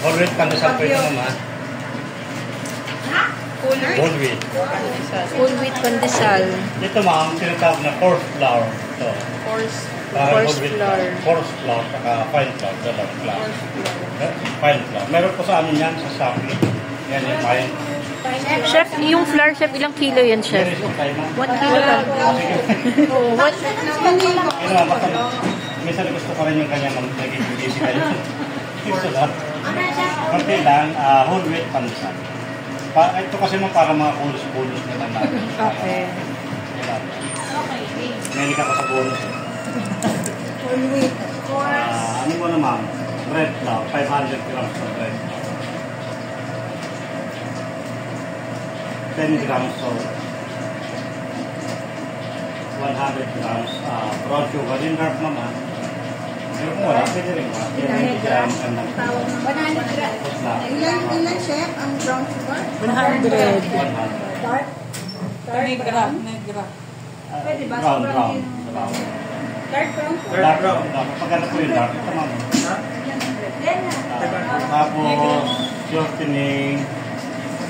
Whole wheat pandesal po ito naman. Whole wheat. Whole wheat pandesal. Dito ma'am, sinatawag na coarse flour. Ito. Coarse flour. Coarse flour, saka fine flour. Flour. Fine flour. Meron po sa amin yan sa Shopee. Yan yung fine. Chef, yung flour, chef, ilang kilo yan, chef? 1 kilo lang. Oh, what? Minsan gusto ko rin yung kanya naging busy kayo. Gusto lang. Kunti lang, whole wheat pandesal. Ito kasi mo para mga kulos-kulos na lang natin. Okay. Melik ako sa bonus. Whole wheat. Ano mo na ma'am? Bread flour, 500 grams of bread. 10 grams salt. 100 grams brown sugar. Din dark naman. Pero kung wala, pwede rin ba? 100 grams. 100 grams. Ilan, chef, ang brown sugar? 100. Dark? Negra. Pwede ba? Brown. Dark brown sugar? Dark brown. Pagkano po yung dark? Ito ma'am. Tapos, shortening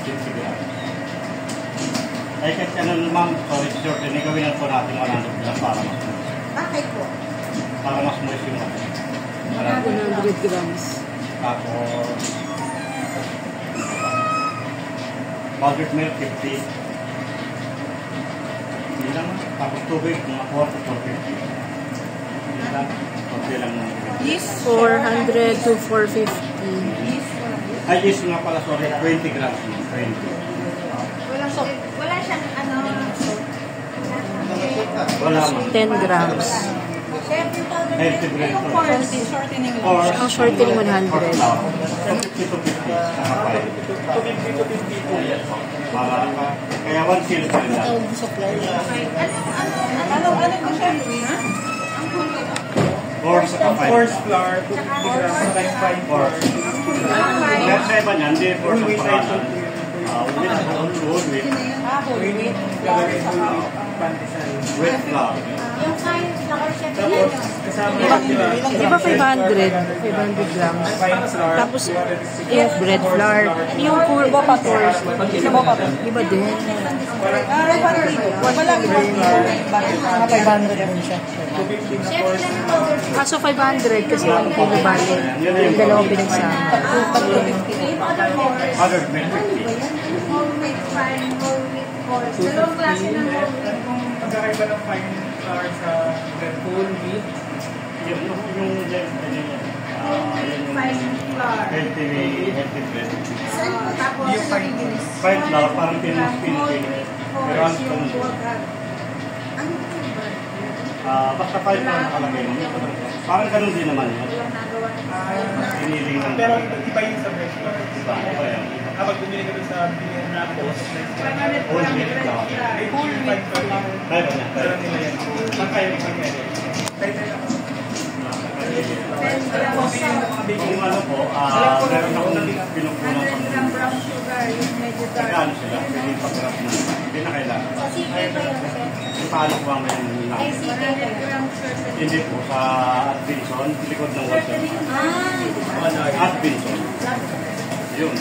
50 grams. Ay, kasi ano ma'am, sorry, shortening. Gawin lang po natin 100 grams para mas moist. Bakit po? Para mas moist yung natin. 100 grams. Tapos, powdered milk 50. Hindi lang. Tapos tubig, mga 4 to 450. Hindi lang. Kunti lang ng tubig. 400 to 450. Ay, yes nga pala, sorry, 20 grams. 20. Wala siyang ano. Wala man. 10 grams. Chef, yung powder Healthy bread. Shortening lang. Or, Ang shortening 100. 50 to 50. Nakapay. 250 to 50. Kaya 1 kilo pa rin lang. Ano ko siya? Coarse at fine. Coarse flour, 250 grams, like 5 Coarse. Kaya sa iba niyan, hindi coarse ang pangalan. Whole wheat. Whole wheat. Gagawin whole wheat. Pandesal. Wheat flour. yung fine flour, chef, Tapos, kasama Di ba 500? 500 grams. Tapos, yung bread flour. Yung kurba pa coarse. Iba din. Malaki 1 kilo. Bakit? Mga 500 naman siya. Kaso 500 kasi 1 kilo bali. Yung dalawang pinagsama. Other milk 50. whole wheat fine, whole wheat coarse. Dalawang klase ng whole wheat. Kung magkakaiba ng fine flour sa whole wheat, Yung Fine flour. healthy bread. Tapos, yung fine Fine flour, parang pinipin. Pero ang yung strong. water. Ano flavor? Basta fine flour nakalagay mo. Parang ganun din naman yun. Hiniling lang. pero iba yun sa bread flour. Iba yan. Kapag bumili ka doon sa bilihan na post, Whole wheat flour. may whole wheat flour. Kaya ba niya? Pero nila yan. Magkaya rin magkaya. Kaya Kung ano po, meron ako nang pinupunan sa mga. Brown sugar, yung medyo dark. Nagkano sila? Pwede pag-grab na. Hindi na kailangan. Sa CK pa yun, chef? Yung paano ko ang ngayon Ay, namin? CK, grams per Hindi po, sa Atkinson, likod ng water. Ah, Atkinson. Yun.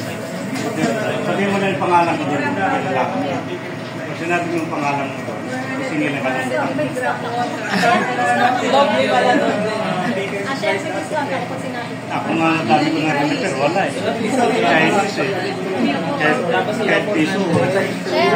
Sabihin mo na yung pangalan ko doon. Pag sinabi mo yung pangalan mo doon, singin na ka doon. Lovely wala doon. chef, gusto ako kung sinabi ko. Ako nga dati ko narinig pero wala eh. Chinese eh. Kahit piso. Chef,